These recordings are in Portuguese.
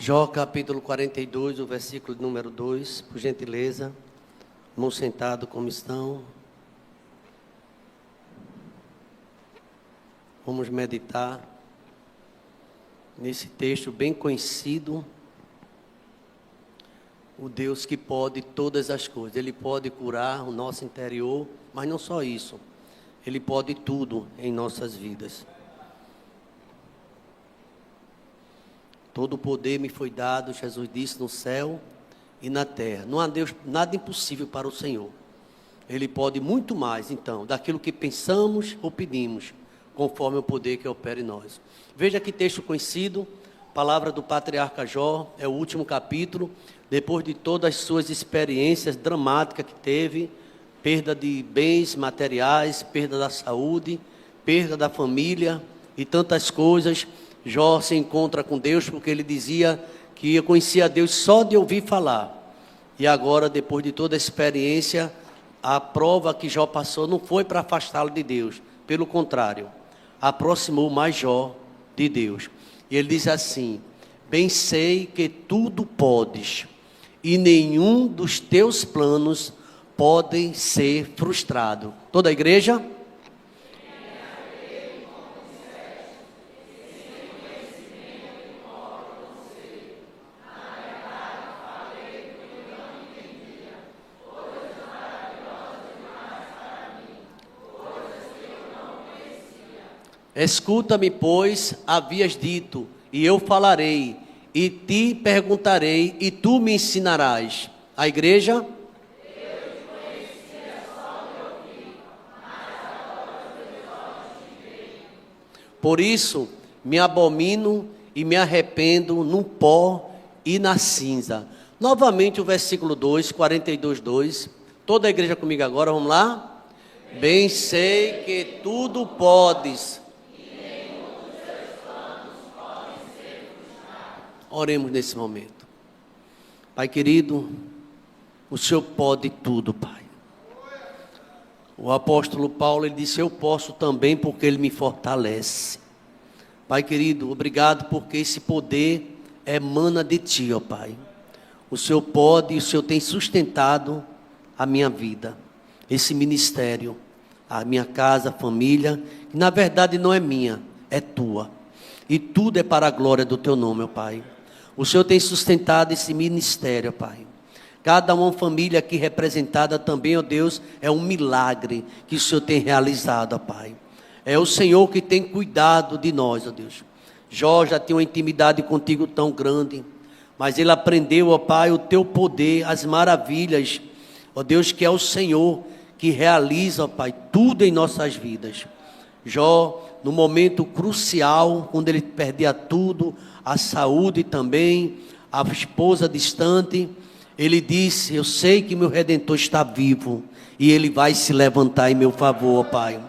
Jó capítulo 42, o versículo número 2, por gentileza. Irmão sentado como estão. Vamos meditar nesse texto bem conhecido. O Deus que pode todas as coisas. Ele pode curar o nosso interior, mas não só isso. Ele pode tudo em nossas vidas. Todo o poder me foi dado, Jesus disse, no céu e na terra. Não há Deus, nada impossível para o Senhor. Ele pode muito mais, então, daquilo que pensamos ou pedimos, conforme o poder que opera em nós. Veja que texto conhecido, palavra do patriarca Jó, é o último capítulo, depois de todas as suas experiências dramáticas que teve, perda de bens materiais, perda da saúde, perda da família e tantas coisas. Jó se encontra com Deus porque ele dizia que eu conhecia a Deus só de ouvir falar. E agora, depois de toda a experiência, a prova que Jó passou não foi para afastá-lo de Deus. Pelo contrário, aproximou mais Jó de Deus. E ele diz assim: bem sei que tudo podes, e nenhum dos teus planos pode ser frustrado. Toda a igreja? Escuta-me, pois, havias dito, e eu falarei, e te perguntarei, e tu me ensinarás. A igreja? Por isso, me abomino e me arrependo no pó e na cinza. Novamente o versículo 2, 42, 2. Toda a igreja comigo agora, vamos lá? Bem sei que tudo podes. Oremos nesse momento. Pai querido, o Senhor pode tudo, Pai. O apóstolo Paulo, ele disse, eu posso também porque Ele me fortalece. Pai querido, obrigado porque esse poder emana de Ti, ó Pai. O Senhor pode e o Senhor tem sustentado a minha vida, esse ministério, a minha casa, a família, que na verdade não é minha, é Tua. E tudo é para a glória do Teu nome, ó Pai. O Senhor tem sustentado esse ministério, Pai. Cada uma família aqui representada também, ó Deus, é um milagre que o Senhor tem realizado, ó Pai. É o Senhor que tem cuidado de nós, ó Deus. Jó já tinha uma intimidade contigo tão grande, mas ele aprendeu, ó Pai, o Teu poder, as maravilhas, ó Deus, que é o Senhor que realiza, ó Pai, tudo em nossas vidas. Jó, no momento crucial, quando ele perdia tudo, a saúde também, a esposa distante, ele disse, eu sei que meu Redentor está vivo, e Ele vai se levantar em meu favor, ó Pai.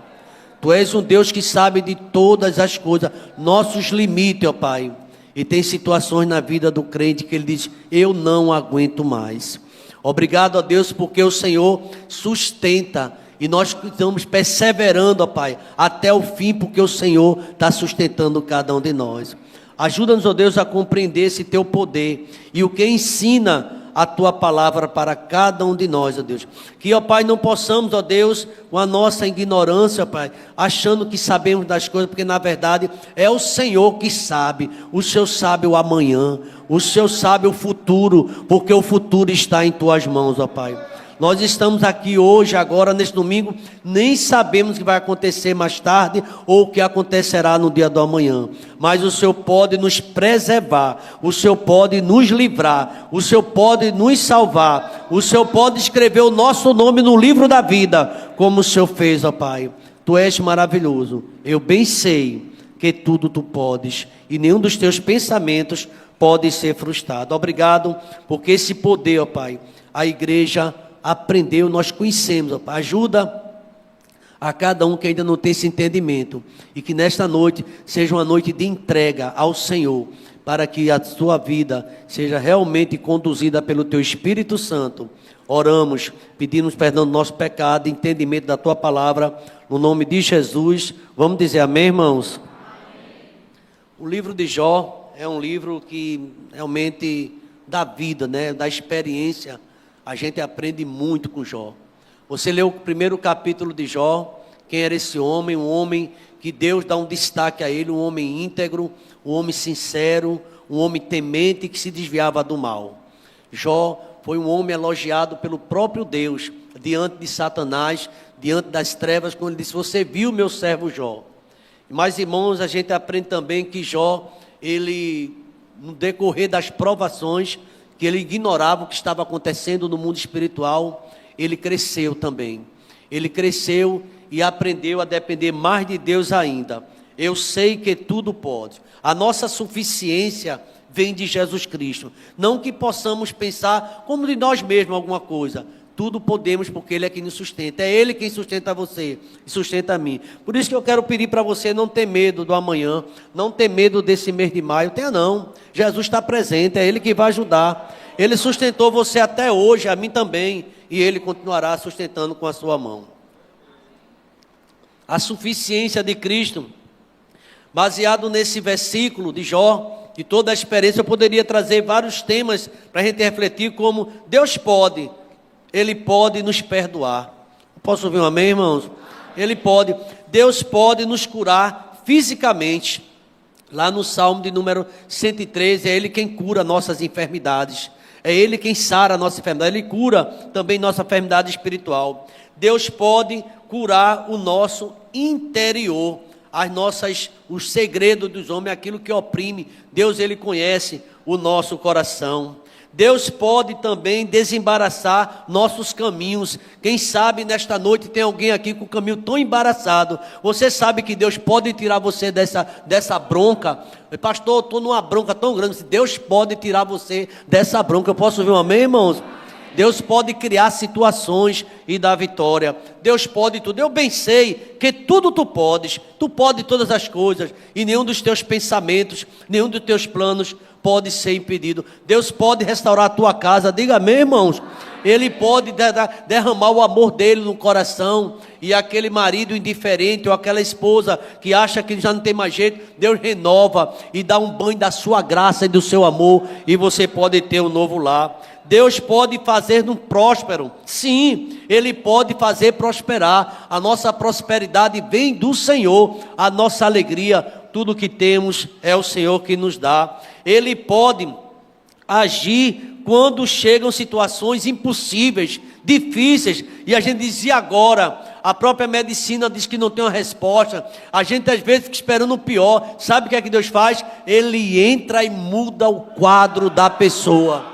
Tu és um Deus que sabe de todas as coisas, nossos limites, ó Pai. E tem situações na vida do crente que ele diz, eu não aguento mais. Obrigado a Deus porque o Senhor sustenta, e nós estamos perseverando, ó Pai, até o fim, porque o Senhor está sustentando cada um de nós. Ajuda-nos, ó Deus, a compreender esse Teu poder e o que ensina a Tua palavra para cada um de nós, ó Deus. Que, ó Pai, não possamos, ó Deus, com a nossa ignorância, ó Pai, achando que sabemos das coisas, porque na verdade é o Senhor que sabe. O Senhor sabe o amanhã, o Senhor sabe o futuro, porque o futuro está em Tuas mãos, ó Pai. Nós estamos aqui hoje, agora, neste domingo, nem sabemos o que vai acontecer mais tarde ou o que acontecerá no dia do amanhã. Mas o Senhor pode nos preservar, o Senhor pode nos livrar, o Senhor pode nos salvar, o Senhor pode escrever o nosso nome no livro da vida, como o Senhor fez, ó Pai. Tu és maravilhoso. Eu bem sei que tudo Tu podes e nenhum dos Teus pensamentos pode ser frustrado. Obrigado, porque esse poder, ó Pai, a igreja aprendeu, nós conhecemos, ó Pai. Ajuda a cada um que ainda não tem esse entendimento, e que nesta noite seja uma noite de entrega ao Senhor, para que a sua vida seja realmente conduzida pelo Teu Espírito Santo. Oramos, pedimos perdão do nosso pecado, entendimento da Tua palavra, no nome de Jesus. Vamos dizer amém, irmãos? Amém. O livro de Jó é um livro que realmente dá vida, né? Da experiência, a gente aprende muito com Jó. Você leu o primeiro capítulo de Jó, quem era esse homem? Um homem que Deus dá um destaque a ele, um homem íntegro, um homem sincero, um homem temente que se desviava do mal. Jó foi um homem elogiado pelo próprio Deus, diante de Satanás, diante das trevas, quando ele disse: você viu meu servo Jó. Mas, irmãos, a gente aprende também que Jó, ele, no decorrer das provações, que ele ignorava o que estava acontecendo no mundo espiritual, ele cresceu também. Ele cresceu e aprendeu a depender mais de Deus ainda. Eu sei que tudo pode. A nossa suficiência vem de Jesus Cristo. Não que possamos pensar como de nós mesmos alguma coisa. Tudo podemos porque Ele é quem nos sustenta. É Ele quem sustenta você e sustenta a mim. Por isso que eu quero pedir para você não ter medo do amanhã, não ter medo desse mês de maio. Tenha não. Jesus está presente, é Ele que vai ajudar. Ele sustentou você até hoje, a mim também. E Ele continuará sustentando com a sua mão. A suficiência de Cristo, baseado nesse versículo de Jó, de toda a experiência, eu poderia trazer vários temas para a gente refletir, como Deus pode, Ele pode nos perdoar. Posso ouvir um amém, irmãos? Ele pode, Deus pode nos curar fisicamente. Lá no Salmo de número 113, é Ele quem cura nossas enfermidades. É Ele quem sara a nossa enfermidade. Ele cura também nossa enfermidade espiritual. Deus pode curar o nosso interior, os segredos dos homens, aquilo que oprime. Deus, Ele conhece o nosso coração. Deus pode também desembaraçar nossos caminhos. Quem sabe nesta noite tem alguém aqui com o caminho tão embaraçado. Você sabe que Deus pode tirar você dessa bronca. Pastor, eu estou numa bronca tão grande. Deus pode tirar você dessa bronca. Eu posso ouvir um amém, irmãos? Deus pode criar situações e dar vitória. Deus pode tudo. Eu bem sei que tudo tu pode todas as coisas, e nenhum dos teus pensamentos, nenhum dos teus planos pode ser impedido. Deus pode restaurar a tua casa. Diga amém, irmãos. Ele pode derramar o amor dele no coração, e aquele marido indiferente, ou aquela esposa que acha que já não tem mais jeito, Deus renova e dá um banho da sua graça e do seu amor, e você pode ter um novo lar. Deus pode fazer-nos próspero. Sim, Ele pode fazer prosperar. A nossa prosperidade vem do Senhor. A nossa alegria, tudo que temos, é o Senhor que nos dá. Ele pode agir quando chegam situações impossíveis, difíceis, e a gente diz: e agora? A própria medicina diz que não tem uma resposta. A gente às vezes fica esperando o pior. Sabe o que é que Deus faz? Ele entra e muda o quadro da pessoa.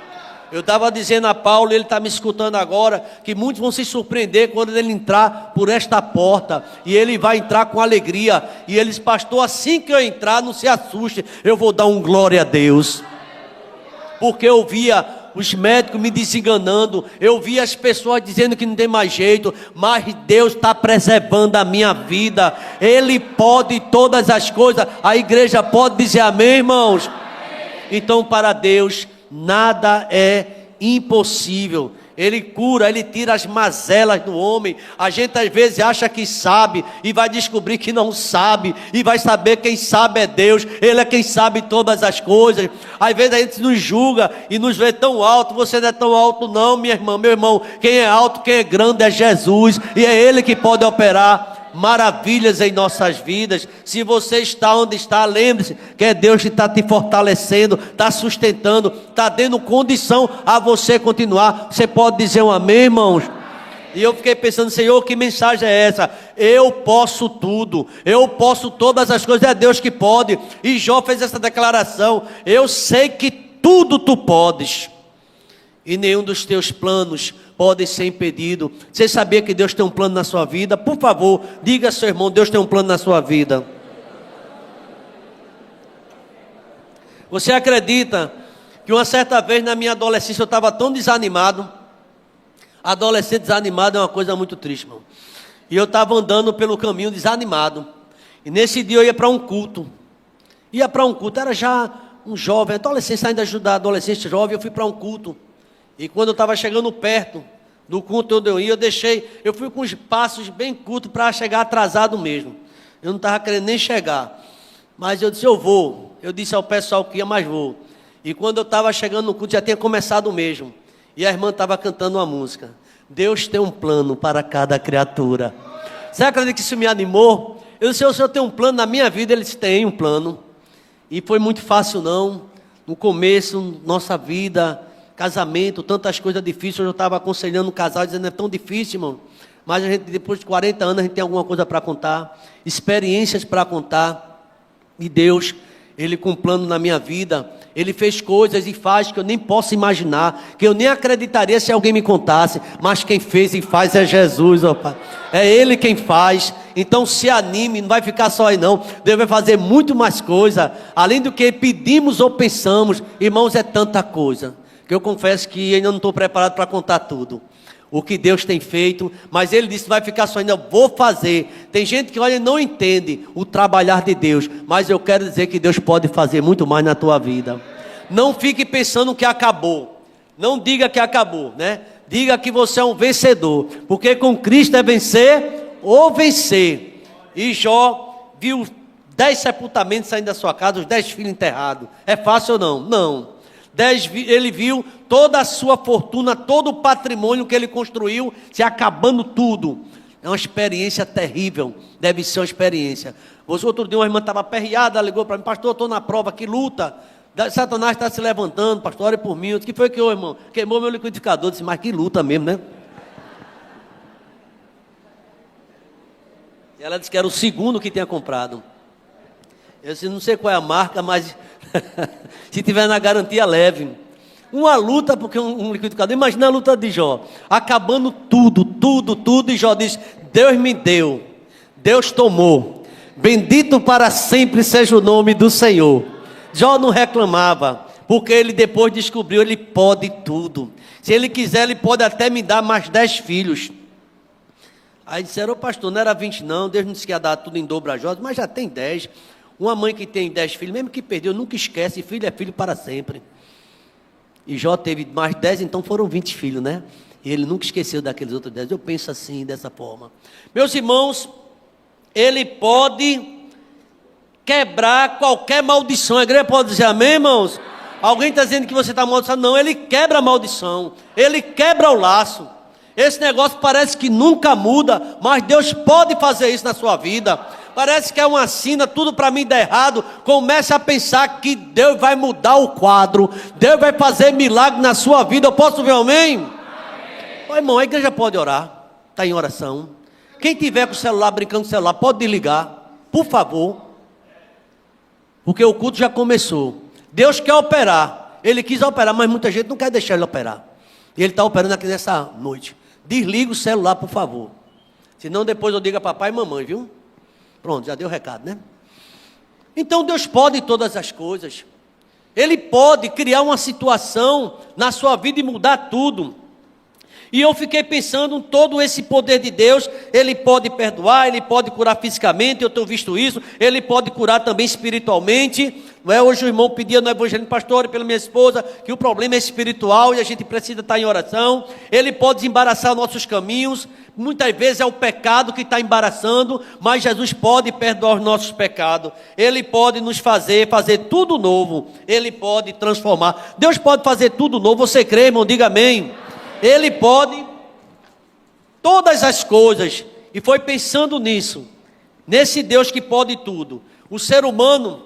Eu estava dizendo a Paulo, ele está me escutando agora, que muitos vão se surpreender quando ele entrar por esta porta, e ele vai entrar com alegria, e ele diz: pastor, assim que eu entrar, não se assuste, eu vou dar um glória a Deus, porque eu via os médicos me desenganando, eu via as pessoas dizendo que não tem mais jeito, mas Deus está preservando a minha vida. Ele pode todas as coisas. A igreja pode dizer amém, irmãos? Então, para Deus nada é impossível. Ele cura, Ele tira as mazelas do homem. A gente às vezes acha que sabe, e vai descobrir que não sabe, e vai saber quem sabe é Deus. Ele é quem sabe todas as coisas. Às vezes a gente nos julga e nos vê tão alto. Você não é tão alto não, minha irmã, meu irmão. Quem é alto, quem é grande é Jesus, e é Ele que pode operar maravilhas em nossas vidas. Se você está onde está, lembre-se que é Deus que está te fortalecendo, está sustentando, está dando condição a você continuar. Você pode dizer um amém, irmãos? E eu fiquei pensando: Senhor, que mensagem é essa? Eu posso tudo, eu posso todas as coisas, é Deus que pode. E Jó fez essa declaração: eu sei que tudo tu podes, e nenhum dos teus planos pode ser impedido. Você sabia que Deus tem um plano na sua vida? Por favor, diga ao seu irmão: Deus tem um plano na sua vida. Você acredita que uma certa vez na minha adolescência eu estava tão desanimado? Adolescente desanimado é uma coisa muito triste, irmão. E eu estava andando pelo caminho desanimado, e nesse dia eu ia para um culto. Era já um jovem, adolescente, ainda ajudar adolescente jovem. Eu fui para um culto. E quando eu estava chegando perto do culto onde eu ia, eu fui com os passos bem curtos para chegar atrasado mesmo. Eu não estava querendo nem chegar. Mas eu disse, eu vou. Eu disse ao pessoal que ia, mas vou. E quando eu estava chegando no culto, já tinha começado mesmo. E a irmã estava cantando uma música. Deus tem um plano para cada criatura. Você acredita que isso me animou? Eu disse, o Senhor tem um plano na minha vida? Ele disse, tem um plano. E foi muito fácil não. No começo, nossa vida, casamento, tantas coisas difíceis. Eu estava aconselhando um casal, dizendo, é tão difícil, irmão. Mas a gente, depois de 40 anos, a gente tem alguma coisa para contar. Experiências para contar. E Deus, Ele com um plano na minha vida, Ele fez coisas e faz que eu nem posso imaginar, que eu nem acreditaria se alguém me contasse, mas quem fez e faz é Jesus, ó Pai. É Ele quem faz. Então se anime, não vai ficar só aí não. Deus vai fazer muito mais coisa, além do que pedimos ou pensamos. Irmãos, é tanta coisa, que eu confesso que ainda não estou preparado para contar tudo. O que Deus tem feito, mas Ele disse, vai ficar só ainda, vou fazer. Tem gente que olha, não entende o trabalhar de Deus, mas eu quero dizer que Deus pode fazer muito mais na tua vida. Não fique pensando que acabou, não diga que acabou, né? Diga que você é um vencedor, porque com Cristo é vencer ou vencer. E Jó viu 10 sepultamentos saindo da sua casa, os 10 filhos enterrados. É fácil ou não? Não. Ele viu toda a sua fortuna, todo o patrimônio que ele construiu, se acabando tudo. É uma experiência terrível, deve ser uma experiência. Outro dia uma irmã estava aperreada, ligou para mim, pastor, eu estou na prova, que luta, Satanás está se levantando, pastor, ore por mim. Eu disse, que foi que houve, irmão? Queimou meu liquidificador. Eu disse, mas que luta mesmo, né? E ela disse que era o segundo que tinha comprado. Eu disse, não sei qual é a marca, mas se tiver na garantia, leve. Uma luta, porque um liquidificador, imagina a luta de Jó, acabando tudo, e Jó diz, Deus me deu, Deus tomou, bendito para sempre seja o nome do Senhor. Jó não reclamava, porque ele depois descobriu, ele pode tudo. Se ele quiser, ele pode até me dar mais 10 filhos. Aí disseram, pastor, não era 20 não, Deus não disse que ia dar tudo em dobro a Jó, mas já tem 10. Uma mãe que tem 10 filhos, mesmo que perdeu, nunca esquece, filho é filho para sempre. E Jó teve mais 10, então foram 20 filhos, né? E ele nunca esqueceu daqueles outros 10. Eu penso assim, dessa forma. Meus irmãos, Ele pode quebrar qualquer maldição. A igreja pode dizer amém, irmãos? Alguém está dizendo que você está amaldiçoado? Não, Ele quebra a maldição. Ele quebra o laço. Esse negócio parece que nunca muda, mas Deus pode fazer isso na sua vida. Parece que é uma sina, tudo para mim dá errado. Comece a pensar que Deus vai mudar o quadro. Deus vai fazer milagre na sua vida. Eu posso ver amém? Amém. Ô, irmão, a igreja pode orar. Está em oração. Quem tiver com o celular, brincando com o celular, pode desligar, por favor. Porque o culto já começou. Deus quer operar. Ele quis operar, mas muita gente não quer deixar Ele operar. E Ele está operando aqui nessa noite. Desliga o celular, por favor. Senão depois eu digo a papai e mamãe, viu? Pronto, já deu o recado, né? Então Deus pode todas as coisas. Ele pode criar uma situação na sua vida e mudar tudo. E eu fiquei pensando em todo esse poder de Deus. Ele pode perdoar, Ele pode curar fisicamente, eu tenho visto isso. Ele pode curar também espiritualmente. Não é? Hoje o irmão pedia no evangelho, pastor, ore pela minha esposa, que o problema é espiritual e a gente precisa estar em oração. Ele pode desembaraçar nossos caminhos. Muitas vezes é o pecado que está embaraçando, mas Jesus pode perdoar os nossos pecados. Ele pode nos fazer tudo novo. Ele pode transformar. Deus pode fazer tudo novo. Você crê, irmão? Diga amém. Ele pode todas as coisas. E foi pensando nisso, nesse Deus que pode tudo. O ser humano,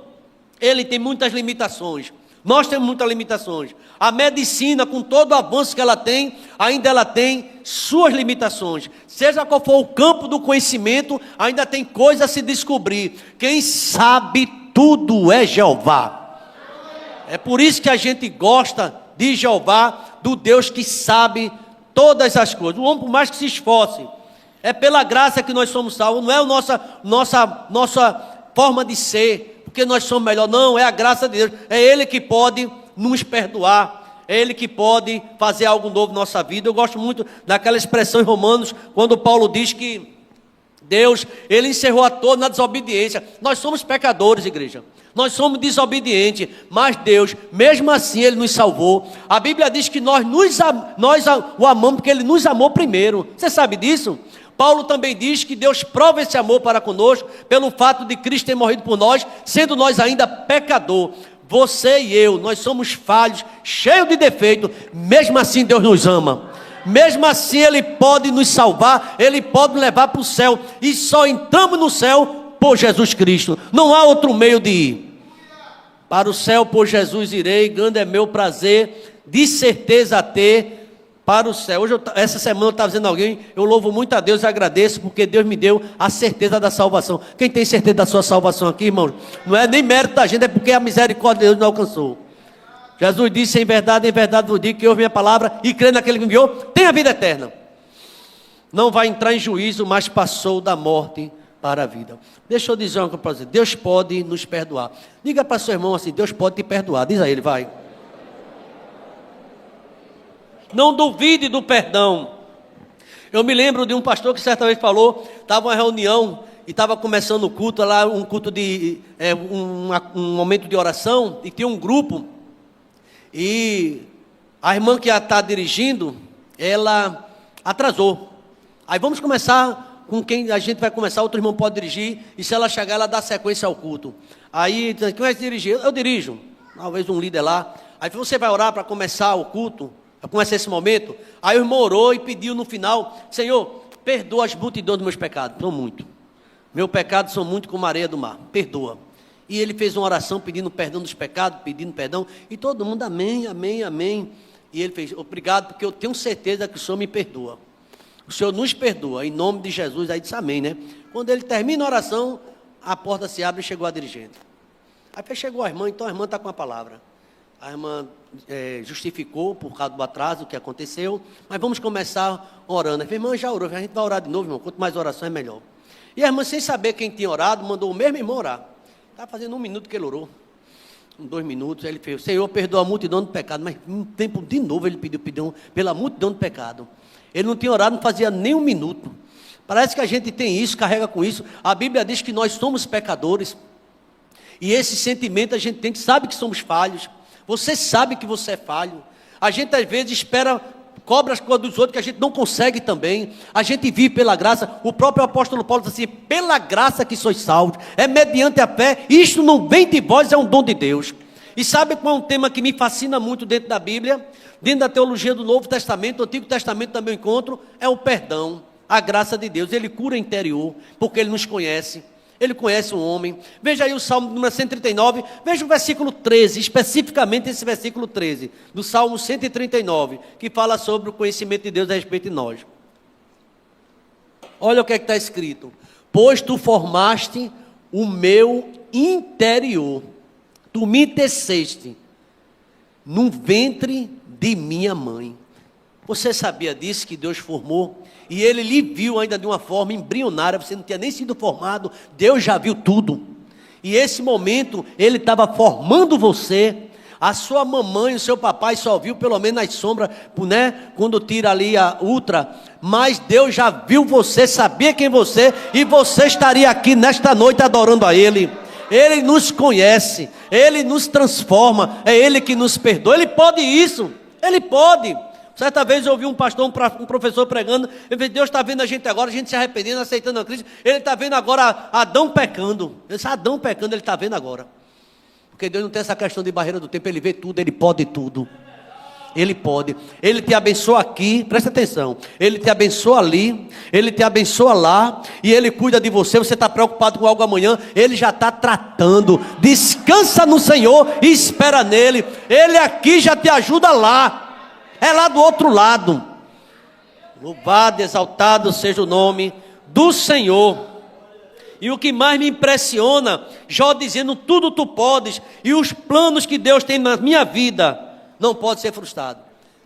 ele tem muitas limitações. Nós temos muitas limitações. A medicina, com todo o avanço que ela tem, ainda ela tem suas limitações. Seja qual for o campo do conhecimento, ainda tem coisa a se descobrir. Quem sabe tudo é Jeová. É por isso que a gente gosta de Jeová, do Deus que sabe todas as coisas. O homem, por mais que se esforce, é pela graça que nós somos salvos. Não é a nossa forma de ser, porque nós somos melhor. Não, é a graça de Deus. É Ele que pode nos perdoar. É Ele que pode fazer algo novo na nossa vida. Eu gosto muito daquela expressão em Romanos, quando Paulo diz que Deus, Ele encerrou a todos na desobediência. Nós somos pecadores, igreja. Nós somos desobedientes, mas Deus, mesmo assim, Ele nos salvou. A Bíblia diz que nós o amamos porque Ele nos amou primeiro. Você sabe disso? Paulo também diz que Deus prova esse amor para conosco, pelo fato de Cristo ter morrido por nós, sendo nós ainda pecador. Você e eu, nós somos falhos, cheios de defeito, mesmo assim Deus nos ama. Mesmo assim Ele pode nos salvar, Ele pode nos levar para o céu, e só entramos no céu por Jesus Cristo, não há outro meio de ir. Para o céu por Jesus irei, grande é meu prazer, de certeza ter para o céu. Hoje, essa semana eu estava dizendo a alguém, eu louvo muito a Deus e agradeço, porque Deus me deu a certeza da salvação. Quem tem certeza da sua salvação aqui, irmão? Não é nem mérito da gente, é porque a misericórdia de Deus nos alcançou. Jesus disse, em verdade vos digo, que ouve minha palavra e crê naquele que me enviou, tem a vida eterna. Não vai entrar em juízo, mas passou da morte para a vida. Deixa eu dizer uma coisa para você, Deus pode nos perdoar. Diga para seu irmão assim, Deus pode te perdoar. Diz a ele, vai. Não duvide do perdão. Eu me lembro de um pastor que certa vez falou, estava uma reunião e estava começando o culto lá, um culto de um momento de oração, e tinha um grupo, e a irmã que está dirigindo, ela atrasou. Aí vamos começar com quem a gente vai começar, outro irmão pode dirigir, e se ela chegar, ela dá sequência ao culto. Aí, quem vai dirigir? Eu dirijo, talvez um líder lá. Aí você vai orar para começar o culto, para começar esse momento. Aí o irmão orou e pediu no final, Senhor, perdoa as multidões dos meus pecados. São muito. Meus pecados são muito como a areia do mar. Perdoa. E ele fez uma oração pedindo perdão dos pecados, pedindo perdão. E todo mundo, amém, amém, amém. E ele fez, obrigado, porque eu tenho certeza que o Senhor me perdoa. O Senhor nos perdoa, em nome de Jesus. Aí disse amém, né? Quando ele termina a oração, a porta se abre e chegou a dirigente. Aí chegou a irmã, então a irmã está com a palavra. A irmã justificou por causa do atraso que aconteceu, mas vamos começar orando. A irmã já orou, a gente vai orar de novo, irmão. Quanto mais oração é melhor. E a irmã, sem saber quem tinha orado, mandou o mesmo irmão orar. Estava fazendo 1 minuto que ele orou, 2 minutos, ele fez, Senhor, perdoa a multidão do pecado, mas um tempo de novo ele pediu perdão pela multidão do pecado. Ele não tinha orado, não fazia nem 1 minuto. Parece que a gente tem isso, carrega com isso. A Bíblia diz que nós somos pecadores, e esse sentimento a gente tem, que sabe que somos falhos. Você sabe que você é falho. A gente às vezes espera, cobra as coisas dos outros que a gente não consegue também. A gente vive pela graça. O próprio apóstolo Paulo diz assim, pela graça que sois salvos, é mediante a fé, isto não vem de vós, é um dom de Deus. E sabe qual é um tema que me fascina muito dentro da Bíblia? Dentro da teologia do Novo Testamento, do Antigo Testamento também eu encontro, é o perdão, a graça de Deus. Ele cura o interior, porque Ele nos conhece. Ele conhece um homem. Veja aí o Salmo número 139, veja o versículo 13, especificamente esse versículo 13, do Salmo 139, que fala sobre o conhecimento de Deus a respeito de nós. Olha o que é que está escrito. Pois tu formaste o meu interior, tu me teceste no ventre de minha mãe. Você sabia disso, que Deus formou? E Ele lhe viu ainda de uma forma embrionária, você não tinha nem sido formado, Deus já viu tudo. E esse momento, Ele estava formando você, a sua mamãe, o seu papai só viu pelo menos nas sombras, né? Quando tira ali a ultra, mas Deus já viu você, sabia quem você, e você estaria aqui nesta noite adorando a Ele. Ele nos conhece, Ele nos transforma, é Ele que nos perdoa, Ele pode isso, Ele pode. Certa vez eu ouvi um pastor, um professor pregando, ele disse, Deus está vendo a gente agora, a gente se arrependendo, aceitando a Cristo, Ele está vendo agora Adão pecando. Esse Adão pecando, Ele está vendo agora. Porque Deus não tem essa questão de barreira do tempo, Ele vê tudo, Ele pode tudo. Ele pode, Ele te abençoa aqui, presta atenção, Ele te abençoa ali, Ele te abençoa lá, e Ele cuida de você. Você está preocupado com algo amanhã, Ele já está tratando. Descansa no Senhor e espera nele. Ele aqui já te ajuda lá, é lá do outro lado. Louvado, exaltado seja o nome do Senhor. E o que mais me impressiona, Jó dizendo, tudo tu podes, e os planos que Deus tem na minha vida não pode ser frustrado.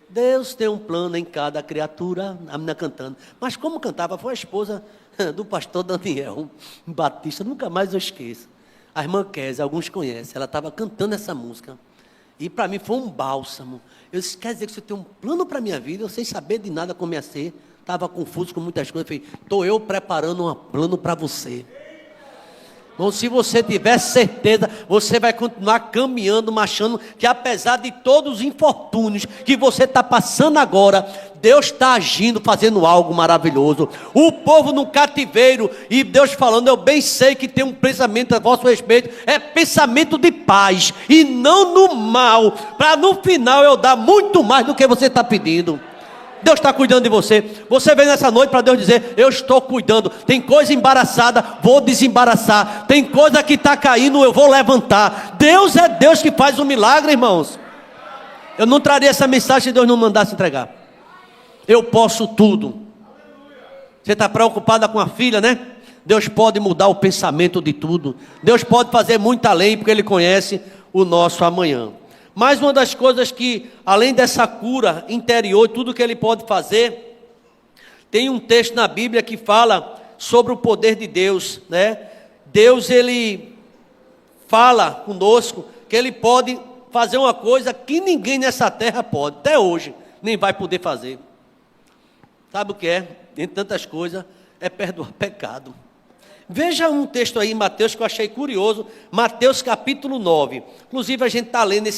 Deus tem um plano em cada criatura. A menina cantando, mas como cantava, foi a esposa do pastor Daniel Batista, nunca mais eu esqueço. A irmã Kézia, alguns conhecem, ela estava cantando essa música, e para mim foi um bálsamo. Eu disse, quer dizer que você tem um plano para a minha vida, eu sem saber de nada como ia ser, estava confuso com muitas coisas, eu falei, estou eu preparando um plano para você. Então, se você tiver certeza, você vai continuar caminhando, marchando, que apesar de todos os infortúnios que você está passando agora, Deus está agindo, fazendo algo maravilhoso. O povo no cativeiro, e Deus falando, eu bem sei que tem um pensamento a vosso respeito, é pensamento de paz, e não no mal, para no final eu dar muito mais do que você está pedindo. Deus está cuidando de você. Você vem nessa noite para Deus dizer, eu estou cuidando. Tem coisa embaraçada, vou desembaraçar. Tem coisa que está caindo, eu vou levantar. Deus é Deus que faz um milagre, irmãos. Eu não traria essa mensagem se Deus não mandasse entregar. Eu posso tudo. Você está preocupada com a filha, né? Deus pode mudar o pensamento de tudo. Deus pode fazer muito além, porque Ele conhece o nosso amanhã. Mas uma das coisas que, além dessa cura interior, tudo que Ele pode fazer, tem um texto na Bíblia que fala sobre o poder de Deus, né? Deus, Ele fala conosco que Ele pode fazer uma coisa que ninguém nessa terra pode, até hoje, nem vai poder fazer. Sabe o que é? Entre tantas coisas, é perdoar pecado. Veja um texto aí em Mateus que eu achei curioso, Mateus capítulo 9. Inclusive a gente está lendo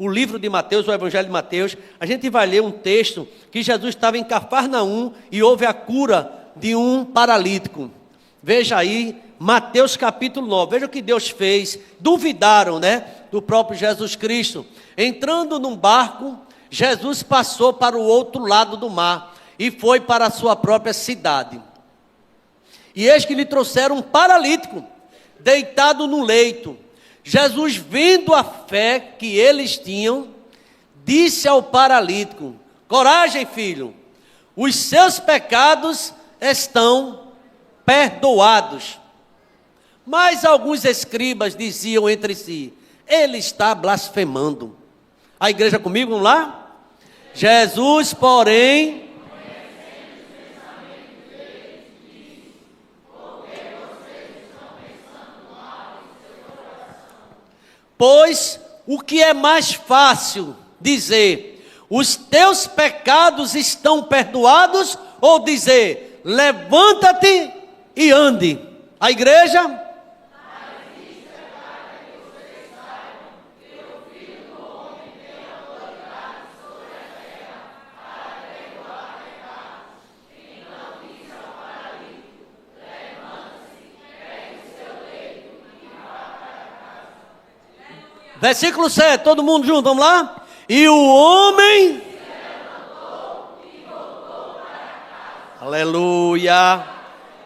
o livro de Mateus, o Evangelho de Mateus. A gente vai ler um texto que Jesus estava em Cafarnaum e houve a cura de um paralítico. Veja aí, Mateus capítulo 9. Veja o que Deus fez. Duvidaram, né, do próprio Jesus Cristo. Entrando num barco, Jesus passou para o outro lado do mar e foi para a sua própria cidade. E eis que lhe trouxeram um paralítico, deitado no leito. Jesus, vendo a fé que eles tinham, disse ao paralítico, coragem, filho, os seus pecados estão perdoados. Mas alguns escribas diziam entre si, ele está blasfemando. A igreja comigo, vamos lá? Jesus, porém, pois o que é mais fácil dizer, os teus pecados estão perdoados, ou dizer, levanta-te e ande. A igreja? Versículo 7, todo mundo junto, vamos lá? E o homem se levantou e voltou para casa. Aleluia.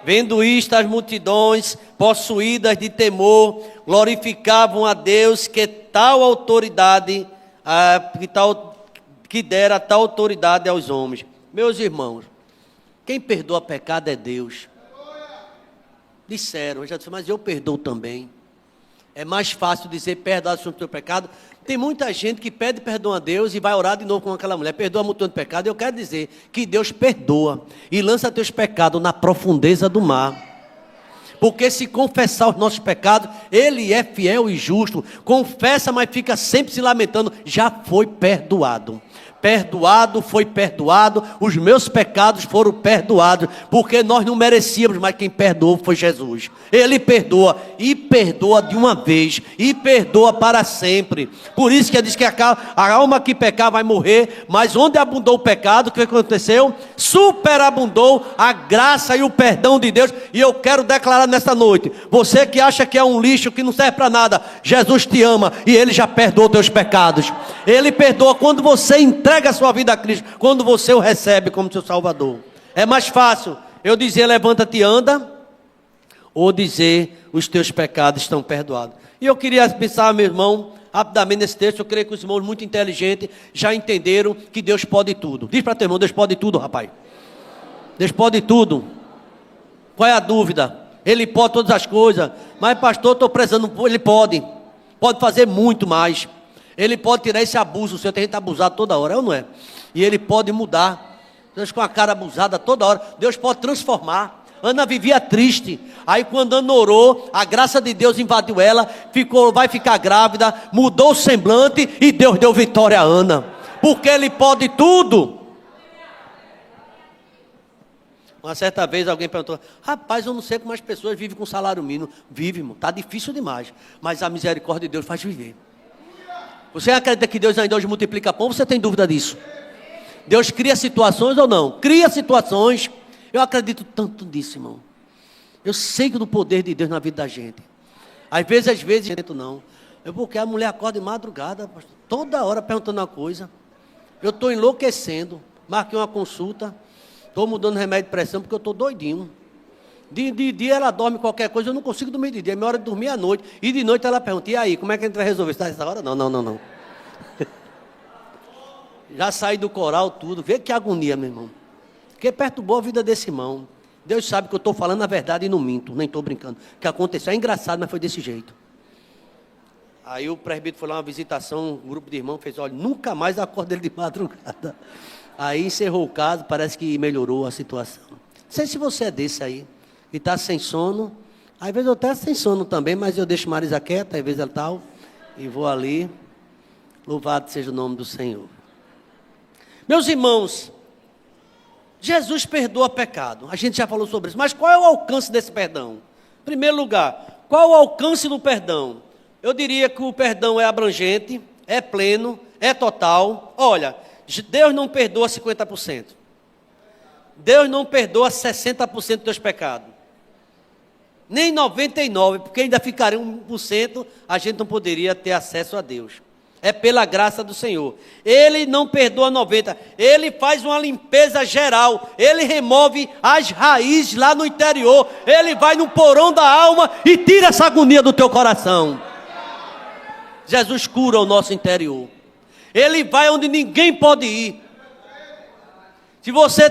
Vendo isto, as multidões, possuídas de temor, glorificavam a Deus que tal autoridade, que dera tal autoridade aos homens. Meus irmãos, quem perdoa pecado é Deus. Disseram, eu já disse, mas eu perdoo também. É mais fácil dizer perdoa sobre o teu pecado. Tem muita gente que pede perdão a Deus e vai orar de novo com aquela mulher. Perdoa a multidão de pecado. Eu quero dizer que Deus perdoa e lança teus pecados na profundeza do mar. Porque se confessar os nossos pecados, Ele é fiel e justo. Confessa, mas fica sempre se lamentando. Já foi perdoado. Perdoado, foi perdoado, os meus pecados foram perdoados, porque nós não merecíamos, mas quem perdoou foi Jesus. Ele perdoa, e perdoa de uma vez, e perdoa para sempre. Por isso que ele diz que a alma que pecar vai morrer, mas onde abundou o pecado, o que aconteceu? Superabundou a graça e o perdão de Deus. E eu quero declarar nesta noite, você que acha que é um lixo, que não serve para nada, Jesus te ama, e Ele já perdoou teus pecados. Ele perdoa quando você entrega a sua vida a Cristo, quando você o recebe como seu Salvador. É mais fácil eu dizer levanta-te e anda, ou dizer os teus pecados estão perdoados. E eu queria pensar, meu irmão, rapidamente nesse texto. Eu creio que os irmãos muito inteligentes já entenderam que Deus pode tudo. Diz para teu irmão, Deus pode tudo, rapaz. Deus pode tudo. Qual é a dúvida? Ele pode todas as coisas. Mas pastor, estou prezando, Ele pode fazer muito mais. Ele pode tirar esse abuso seu, tem gente abusado toda hora, é ou não é? E Ele pode mudar. Deus com a cara abusada toda hora, Deus pode transformar. Ana vivia triste, aí quando Ana orou, a graça de Deus invadiu ela, vai ficar grávida, mudou o semblante e Deus deu vitória a Ana, porque Ele pode tudo. Uma certa vez alguém perguntou, rapaz, eu não sei como as pessoas vivem com salário mínimo. Vive, irmão, está difícil demais, mas a misericórdia de Deus faz viver. Você acredita que Deus ainda hoje multiplica pão? Você tem dúvida disso? Deus cria situações ou não? Cria situações. Eu acredito tanto nisso, irmão. Eu sei do poder de Deus na vida da gente. Às vezes, não. Porque a mulher acorda de madrugada, pastor, toda hora perguntando uma coisa. Eu estou enlouquecendo. Marquei uma consulta. Estou mudando remédio de pressão porque eu estou doidinho. De dia ela dorme qualquer coisa, eu não consigo dormir de dia. É minha hora de dormir à noite. E de noite ela pergunta, e aí, como é que a gente vai resolver? Está nessa hora? Não. Já saí do coral, tudo. Vê que agonia, meu irmão. Porque perturbou a vida desse irmão. Deus sabe que eu estou falando a verdade e não minto, nem estou brincando. O que aconteceu é engraçado, mas foi desse jeito. Aí o presbítero foi lá, uma visitação, um grupo de irmãos fez, olha, nunca mais acorda ele de madrugada. Aí encerrou o caso, parece que melhorou a situação. Não sei se você é desse aí, que está sem sono. Às vezes eu até sem sono também, mas eu deixo Marisa quieta, às vezes ela tal, e vou ali. Louvado seja o nome do Senhor. Meus irmãos, Jesus perdoa pecado. A gente já falou sobre isso. Mas qual é o alcance desse perdão? Em primeiro lugar, qual é o alcance do perdão? Eu diria que o perdão é abrangente, é pleno, é total. Olha, Deus não perdoa 50%. Deus não perdoa 60% dos teus pecados. Nem 99%, porque ainda ficaria 1%, a gente não poderia ter acesso a Deus. É pela graça do Senhor. Ele não perdoa 90%. Ele faz uma limpeza geral. Ele remove as raízes lá no interior. Ele vai no porão da alma e tira essa agonia do teu coração. Jesus cura o nosso interior. Ele vai onde ninguém pode ir. Se você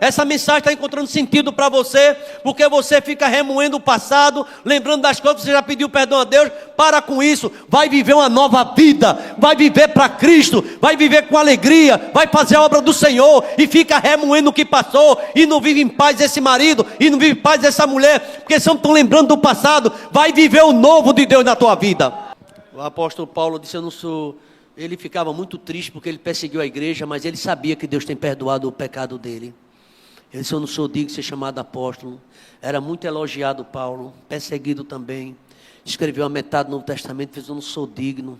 essa mensagem está encontrando sentido para você, porque você fica remoendo o passado, lembrando das coisas que você já pediu perdão a Deus, para com isso, vai viver uma nova vida, vai viver para Cristo, vai viver com alegria, vai fazer a obra do Senhor, e fica remoendo o que passou, e não vive em paz esse marido, e não vive em paz essa mulher, porque se não estão lembrando do passado, vai viver o novo de Deus na tua vida. O apóstolo Paulo disse, ele ficava muito triste porque ele perseguiu a igreja, mas ele sabia que Deus tem perdoado o pecado dele. Ele disse, eu não sou digno de ser chamado apóstolo. Era muito elogiado Paulo, perseguido também. Escreveu a metade do Novo Testamento, fez, eu não sou digno,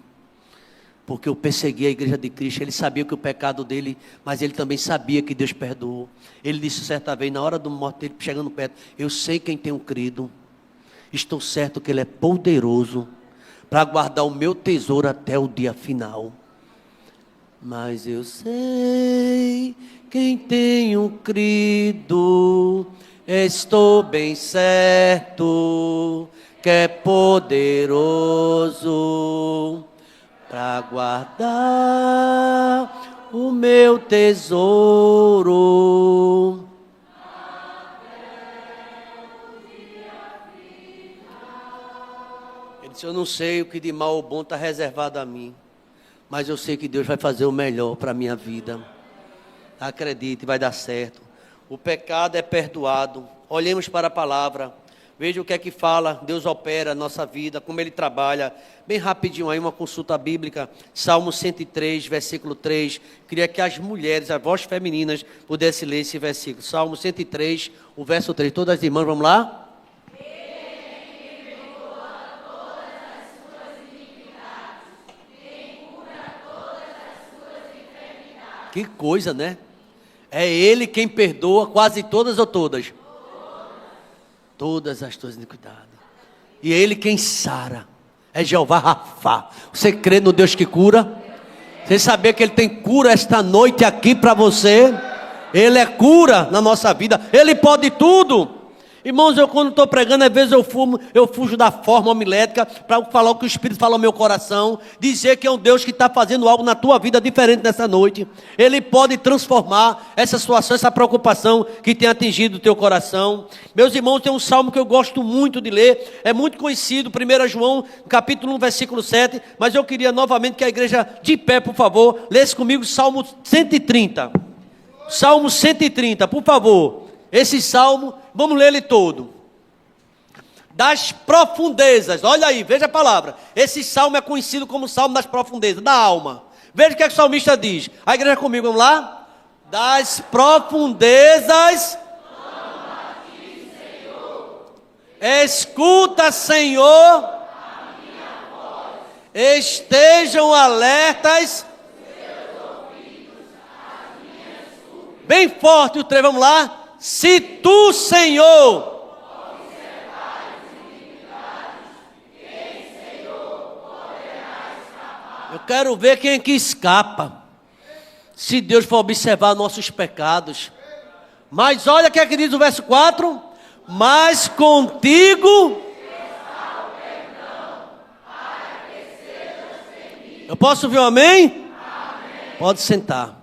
porque eu persegui a igreja de Cristo. Ele sabia que o pecado dele, mas ele também sabia que Deus perdoou. Ele disse certa vez, na hora do morte dele, chegando perto, eu sei quem tenho crido, estou certo que ele é poderoso para guardar o meu tesouro até o dia final. Mas eu sei quem tenho crido, estou bem certo que é poderoso para guardar o meu tesouro. Eu não sei o que de mal ou bom está reservado a mim, mas eu sei que Deus vai fazer o melhor para a minha vida. Acredite, vai dar certo. O pecado é perdoado. Olhemos para a palavra, veja o que é que fala. Deus opera a nossa vida, como Ele trabalha. Bem rapidinho aí, uma consulta bíblica. Salmo 103, versículo 3. Queria que as mulheres, as vozes femininas, pudessem ler esse versículo. Salmo 103, o verso 3. Todas as irmãs, vamos lá? Que coisa, né? É Ele quem perdoa quase todas ou todas? Todas as tuas iniquidades. E é Ele quem sara. É Jeová Rafá. Você crê no Deus que cura? Você sabia que Ele tem cura esta noite aqui para você? Ele é cura na nossa vida. Ele pode tudo. Irmãos, eu quando estou pregando, às vezes eu fujo da forma homilética para falar o que o Espírito fala ao meu coração, dizer que é um Deus que está fazendo algo na tua vida diferente nessa noite. Ele pode transformar essa situação, essa preocupação que tem atingido o teu coração. Meus irmãos, tem um salmo que eu gosto muito de ler, é muito conhecido, 1 João, capítulo 1, versículo 7, mas eu queria novamente que a igreja, de pé, por favor, lesse comigo Salmo 130. Salmo 130, por favor. Esse salmo, vamos ler ele todo. Das profundezas, olha aí, veja a palavra. Esse salmo é conhecido como salmo das profundezas, da alma. Veja o que é que o salmista diz. A igreja comigo, vamos lá? Das profundezas, escuta, Senhor, estejam alertas Bem forte o três, vamos lá. Se tu, Senhor, eu quero ver quem é que escapa. Se Deus for observar nossos pecados. Mas olha o que é que diz o verso 4. Mas contigo. Eu posso ouvir um amém? Amém? Pode sentar.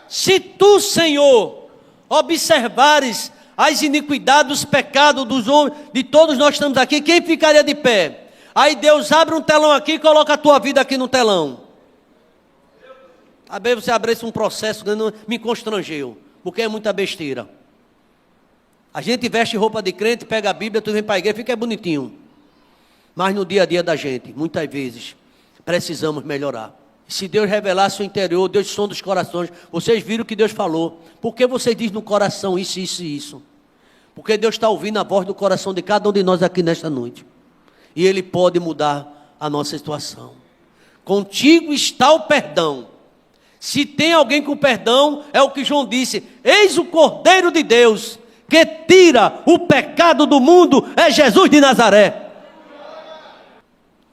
Se tu, Senhor, observares as iniquidades, os pecados dos homens, de todos nós que estamos aqui, quem ficaria de pé? Aí Deus abre um telão aqui e coloca a tua vida aqui no telão. Talvez você abrisse um processo que não me constrangeu, porque é muita besteira. A gente veste roupa de crente, pega a Bíblia, tu vem para a igreja, fica bonitinho. Mas no dia a dia da gente, muitas vezes, precisamos melhorar. Se Deus revelasse o interior, Deus sonda os corações. Vocês viram o que Deus falou. Por que vocês dizem no coração isso, isso e isso? Porque Deus está ouvindo a voz do coração de cada um de nós aqui nesta noite. E Ele pode mudar a nossa situação. Contigo está o perdão. Se tem alguém com perdão, é o que João disse. Eis o Cordeiro de Deus, que tira o pecado do mundo, é Jesus de Nazaré.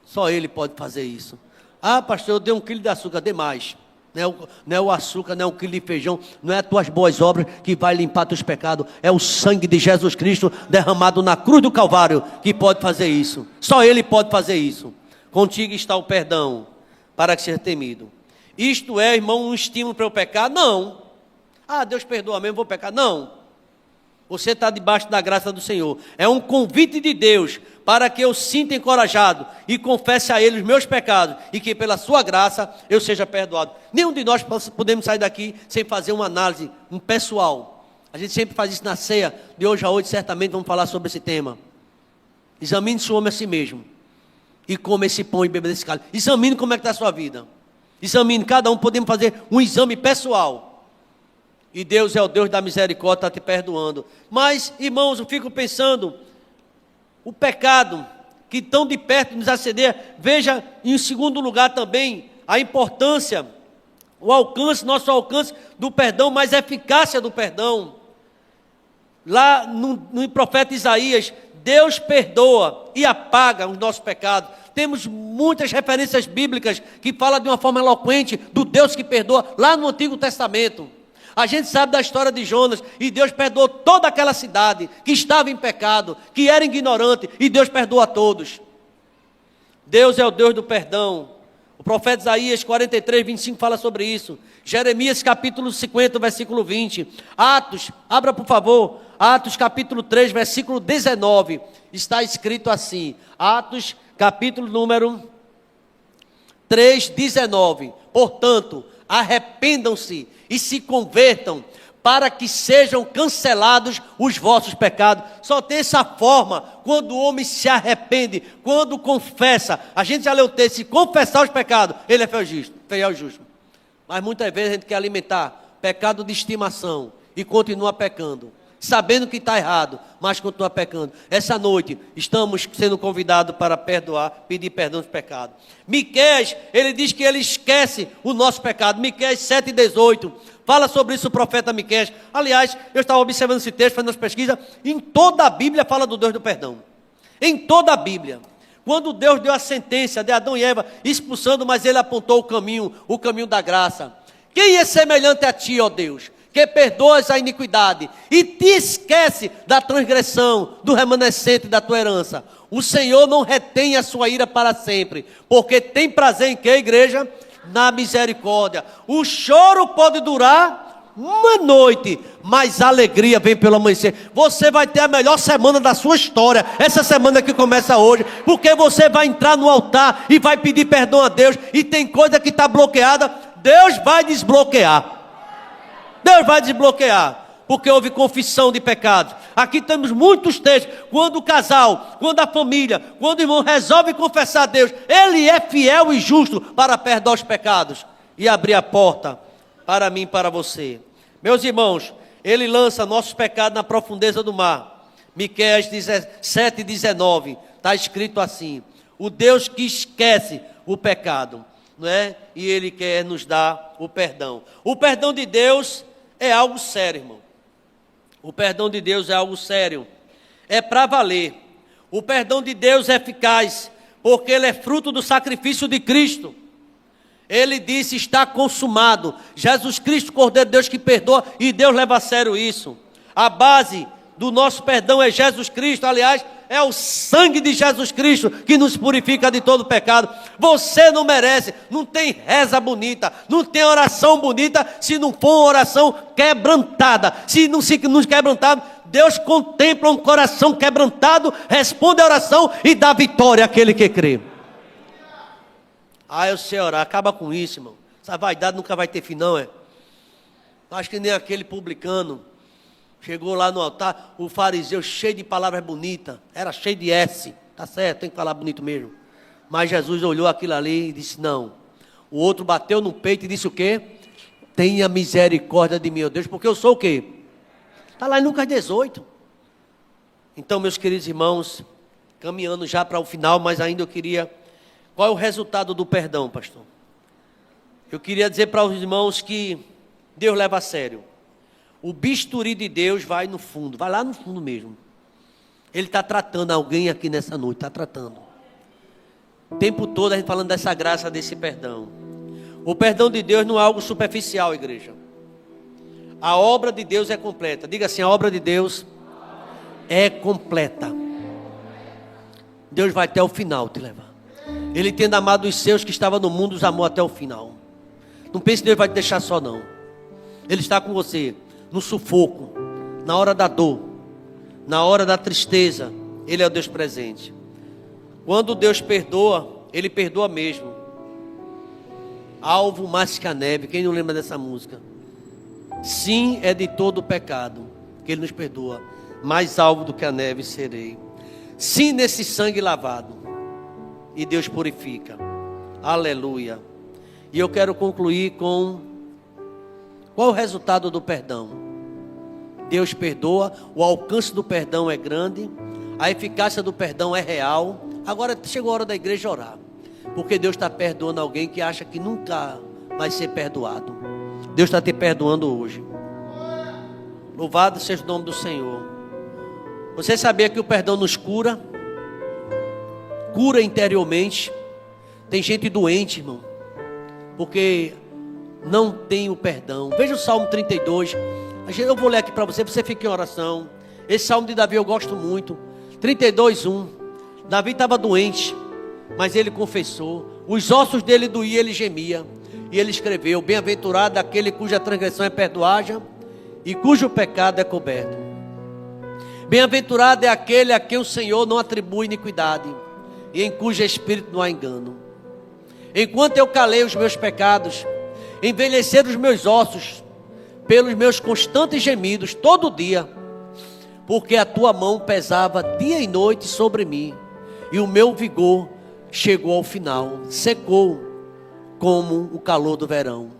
Só Ele pode fazer isso. Ah, pastor, eu dei 1 quilo de açúcar, dê mais. Não é o açúcar, não é 1 quilo de feijão, não é as tuas boas obras que vai limpar teus pecados. É o sangue de Jesus Cristo derramado na cruz do Calvário que pode fazer isso. Só Ele pode fazer isso. Contigo está o perdão para que seja temido. Isto é, irmão, um estímulo para eu pecar? Não. Ah, Deus perdoa mesmo, vou pecar? Não. Você está debaixo da graça do Senhor. É um convite de Deus para que eu sinta encorajado e confesse a Ele os meus pecados e que pela sua graça eu seja perdoado. Nenhum de nós podemos sair daqui sem fazer uma análise, um pessoal. A gente sempre faz isso na ceia. De hoje a hoje certamente vamos falar sobre esse tema. Examine-se o homem a si mesmo e come esse pão e beba desse cálice. Examine como é que está a sua vida. Examine, cada um podemos fazer um exame pessoal. E Deus é o Deus da misericórdia, está te perdoando. Mas, irmãos, eu fico pensando, o pecado que tão de perto nos assedia, veja em segundo lugar também a importância, o alcance, nosso alcance do perdão, mas a eficácia do perdão. Lá no profeta Isaías, Deus perdoa e apaga os nossos pecados. Temos muitas referências bíblicas que falam de uma forma eloquente do Deus que perdoa, lá no Antigo Testamento. A gente sabe da história de Jonas, e Deus perdoou toda aquela cidade que estava em pecado, que era ignorante, e Deus perdoa a todos. Deus é o Deus do perdão. O profeta Isaías 43, 25 fala sobre isso. Jeremias capítulo 50, versículo 20. Atos, abra por favor, Atos capítulo 3, versículo 19. Está escrito assim, Atos capítulo número 3, 19. Portanto, arrependam-se e se convertam, para que sejam cancelados os vossos pecados. Só tem essa forma, quando o homem se arrepende, quando confessa. A gente já leu o texto, se confessar os pecados, ele é fiel e justo. Mas muitas vezes a gente quer alimentar pecado de estimação e continua pecando, sabendo que está errado, mas continua pecando. Essa noite estamos sendo convidados para perdoar, pedir perdão dos pecados. Miqueias, ele diz que ele esquece o nosso pecado. Miqueias 7,18 fala sobre isso o profeta Miqueias. Aliás, eu estava observando esse texto, fazendo as pesquisas. Em toda a Bíblia fala do Deus do perdão. Em toda a Bíblia. Quando Deus deu a sentença de Adão e Eva expulsando, mas ele apontou o caminho da graça. Quem é semelhante a ti, ó Deus, que perdoas a iniquidade e te esquece da transgressão, do remanescente da tua herança? O Senhor não retém a sua ira para sempre, porque tem prazer em que, igreja? Na misericórdia. O choro pode durar uma noite, mas a alegria vem pelo amanhecer. Você vai ter a melhor semana da sua história, essa semana que começa hoje, porque você vai entrar no altar e vai pedir perdão a Deus, e tem coisa que está bloqueada, Deus vai desbloquear. Deus vai desbloquear, porque houve confissão de pecados. Aqui temos muitos textos, quando o casal, quando a família, quando o irmão resolve confessar a Deus, Ele é fiel e justo para perdoar os pecados e abrir a porta para mim e para você. Meus irmãos, Ele lança nossos pecados na profundeza do mar. Miqueias 7,19, está escrito assim, o Deus que esquece o pecado, não é? E Ele quer nos dar o perdão. O perdão de Deus é algo sério, irmão. O perdão de Deus é algo sério. É para valer. O perdão de Deus é eficaz, porque ele é fruto do sacrifício de Cristo. Ele disse: está consumado. Jesus Cristo, Cordeiro de Deus que perdoa, e Deus leva a sério isso. A base do nosso perdão é Jesus Cristo. Aliás, é o sangue de Jesus Cristo que nos purifica de todo pecado. Você não merece, não tem reza bonita, não tem oração bonita, se não for uma oração quebrantada. Se não quebrantado, Deus contempla um coração quebrantado, responde a oração e dá vitória àquele que crê. Eu sei orar, acaba com isso, irmão. Essa vaidade nunca vai ter fim, não é? Acho que nem aquele publicano. Chegou lá no altar, o fariseu cheio de palavras bonitas, era cheio de S, tá certo, tem que falar bonito mesmo. Mas Jesus olhou aquilo ali e disse: não. O outro bateu no peito e disse o quê? Tenha misericórdia de mim, ó Deus, porque eu sou o quê? Está lá em Lucas 18. Então, meus queridos irmãos, caminhando já para o final, mas ainda eu queria... Qual é o resultado do perdão, pastor? Eu queria dizer para os irmãos que Deus leva a sério. O bisturi de Deus vai no fundo, vai lá no fundo mesmo. Ele está tratando alguém aqui nessa noite, está tratando. O tempo todo a gente falando dessa graça, desse perdão. O perdão de Deus não é algo superficial, igreja. A obra de Deus é completa. Diga assim: a obra de Deus é completa. Deus vai até o final te levar. Ele tendo amado os seus que estavam no mundo, os amou até o final. Não pense que Deus vai te deixar só, não. Ele está com você no sufoco, na hora da dor, na hora da tristeza. Ele é o Deus presente. Quando Deus perdoa, Ele perdoa mesmo. Alvo mais que a neve. Quem não lembra dessa música? Sim, é de todo o pecado que Ele nos perdoa. Mais alvo do que a neve serei. Sim, nesse sangue lavado. E Deus purifica. Aleluia. E eu quero concluir com... Qual é o resultado do perdão? Deus perdoa, o alcance do perdão é grande, a eficácia do perdão é real. Agora chegou a hora da igreja orar, porque Deus está perdoando alguém que acha que nunca vai ser perdoado. Deus está te perdoando hoje. Louvado seja o nome do Senhor. Você sabia que o perdão nos cura? Cura interiormente. Tem gente doente, irmão, porque não tem o perdão. Veja o Salmo 32. Eu vou ler aqui para você, você fica em oração. Esse Salmo de Davi eu gosto muito. 32:1. Davi estava doente, mas ele confessou. Os ossos dele doíam, ele gemia. E ele escreveu: bem-aventurado aquele cuja transgressão é perdoada e cujo pecado é coberto. Bem-aventurado é aquele a quem o Senhor não atribui iniquidade e em cujo espírito não há engano. Enquanto eu calei os meus pecados, envelheceram os meus ossos pelos meus constantes gemidos todo dia, porque a tua mão pesava dia e noite sobre mim, e o meu vigor chegou ao final, secou como o calor do verão.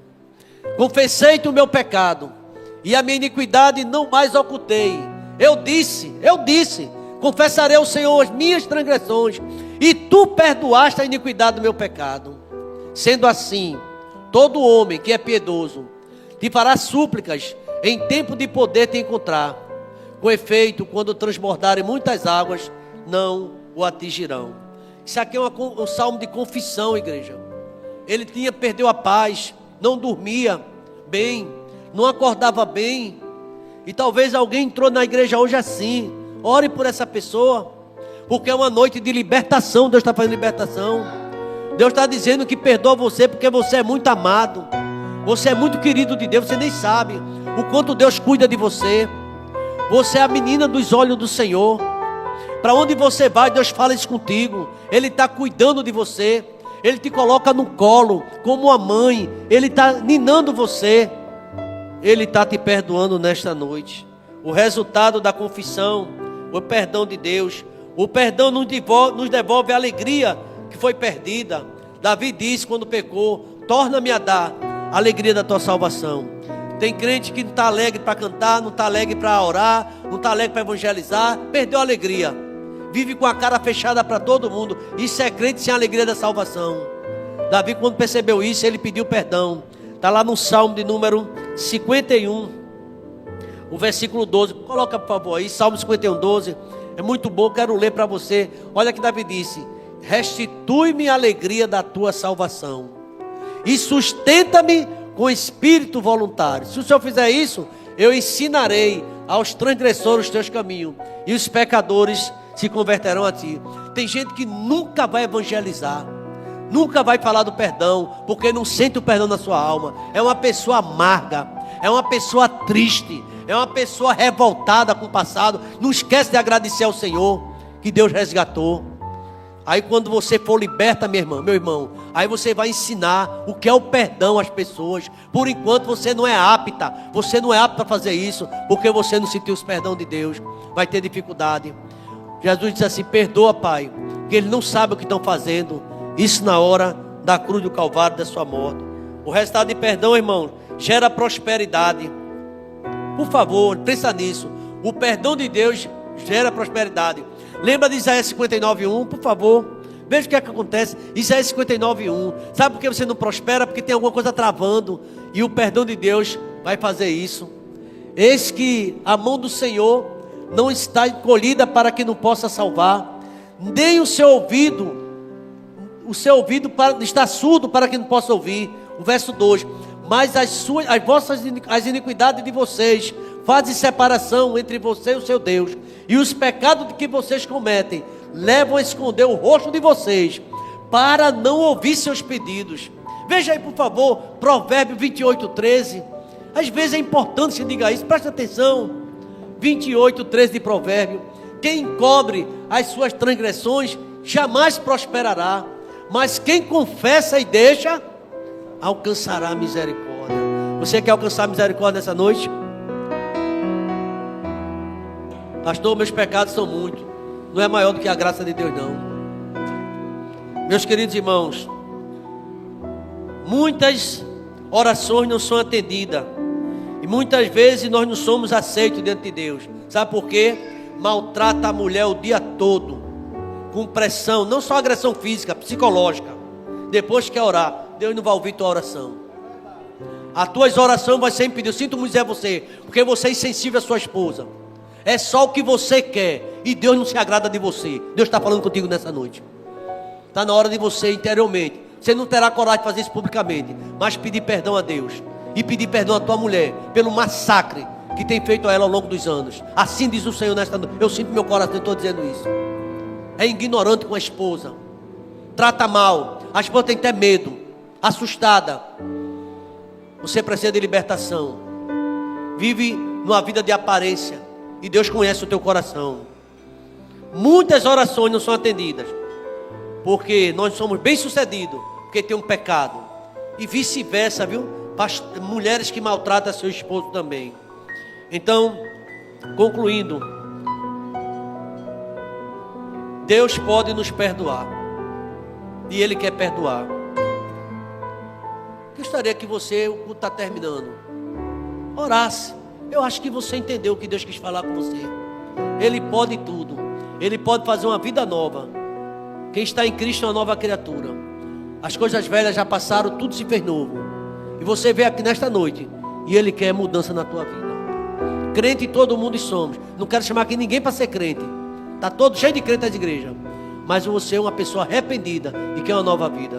Confessei-te o meu pecado, e a minha iniquidade não mais ocultei. Eu disse, confessarei ao Senhor as minhas transgressões, e tu perdoaste a iniquidade do meu pecado. Sendo assim, todo homem que é piedoso te fará súplicas em tempo de poder te encontrar. Com efeito, quando transbordarem muitas águas, não o atingirão. Isso aqui é um salmo de confissão, igreja. Ele perdeu a paz, não dormia bem, não acordava bem. E talvez alguém entrou na igreja hoje assim. Ore por essa pessoa, porque é uma noite de libertação. Deus está fazendo libertação. Deus está dizendo que perdoa você porque você é muito amado. Você é muito querido de Deus. Você nem sabe o quanto Deus cuida de você. Você é a menina dos olhos do Senhor. Para onde você vai, Deus fala isso contigo. Ele está cuidando de você. Ele te coloca no colo como uma mãe. Ele está ninando você. Ele está te perdoando nesta noite. O resultado da confissão, o perdão de Deus. O perdão nos devolve a alegria que foi perdida. Davi disse quando pecou: torna-me a dar a alegria da tua salvação. Tem crente que não está alegre para cantar, não está alegre para orar, não está alegre para evangelizar, perdeu a alegria, vive com a cara fechada para todo mundo. Isso é crente sem a alegria da salvação. Davi, quando percebeu isso, ele pediu perdão. Está lá no Salmo de número 51. o versículo 12. Coloca, por favor, aí, Salmo 51, 12. É muito bom, quero ler para você. Olha que Davi disse: restitui-me a alegria da tua salvação e sustenta-me com espírito voluntário. Se o Senhor fizer isso, eu ensinarei aos transgressores os teus caminhos, e os pecadores se converterão a ti. Tem gente que nunca vai evangelizar, nunca vai falar do perdão, porque não sente o perdão na sua alma. É uma pessoa amarga, é uma pessoa triste, é uma pessoa revoltada com o passado. Não esquece de agradecer ao Senhor que Deus resgatou. Aí quando você for liberta, minha irmã, meu irmão, aí você vai ensinar o que é o perdão às pessoas. Por enquanto você não é apta, você não é apto a fazer isso, porque você não sentiu o perdão de Deus, vai ter dificuldade. Jesus disse assim: perdoa, Pai, que eles não sabem o que estão fazendo. Isso na hora da cruz do Calvário, da sua morte. O resultado de perdão, irmão, gera prosperidade. Por favor, pensa nisso. O perdão de Deus gera prosperidade. Lembra de Isaías 59:1, por favor. Veja o que é que acontece. Isaías 59:1. Sabe por que você não prospera? Porque tem alguma coisa travando. E o perdão de Deus vai fazer isso. Eis que a mão do Senhor não está encolhida para que não possa salvar, nem o seu ouvido está surdo para que não possa ouvir. O verso 2: mas as iniquidades de vocês fazem separação entre você e o seu Deus, e os pecados que vocês cometem levam a esconder o rosto de vocês, para não ouvir seus pedidos. Veja aí, por favor, Provérbio 28:13. Às vezes é importante que você diga isso, presta atenção. 28:13 de Provérbio: quem encobre as suas transgressões jamais prosperará, mas quem confessa e deixa alcançará misericórdia. Você quer alcançar misericórdia nessa noite? Pastor, meus pecados são muitos. Não é maior do que a graça de Deus, não. Meus queridos irmãos, muitas orações não são atendidas, e muitas vezes nós não somos aceitos diante de Deus. Sabe por quê? Maltrata a mulher o dia todo, com pressão, não só agressão física, psicológica. Depois que orar, Deus não vai ouvir tua oração. As tuas orações vão ser impedidas. Sinto muito dizer a você, porque você é insensível à sua esposa. É só o que você quer, e Deus não se agrada de você. Deus está falando contigo nessa noite. Está na hora de você interiormente. Você não terá coragem de fazer isso publicamente, mas pedir perdão a Deus, e pedir perdão à tua mulher pelo massacre que tem feito a ela ao longo dos anos. Assim diz o Senhor nesta noite. Eu sinto meu coração, estou dizendo isso. É ignorante com a esposa, trata mal, a esposa tem até medo, assustada. Você precisa de libertação. Vive numa vida de aparência, e Deus conhece o teu coração. Muitas orações não são atendidas, porque nós somos bem-sucedidos, porque tem um pecado. E vice-versa, viu? Mulheres que maltratam seu esposo também. Então, concluindo, Deus pode nos perdoar, e Ele quer perdoar. Gostaria que você, o culto está terminando, orasse. Eu acho que você entendeu o que Deus quis falar com você. Ele pode tudo. Ele pode fazer uma vida nova. Quem está em Cristo é uma nova criatura. As coisas velhas já passaram, tudo se fez novo. E você veio aqui nesta noite, e Ele quer mudança na tua vida. Crente todo mundo somos. Não quero chamar aqui ninguém para ser crente. Está todo cheio de crente nas igrejas. Mas você é uma pessoa arrependida e quer uma nova vida.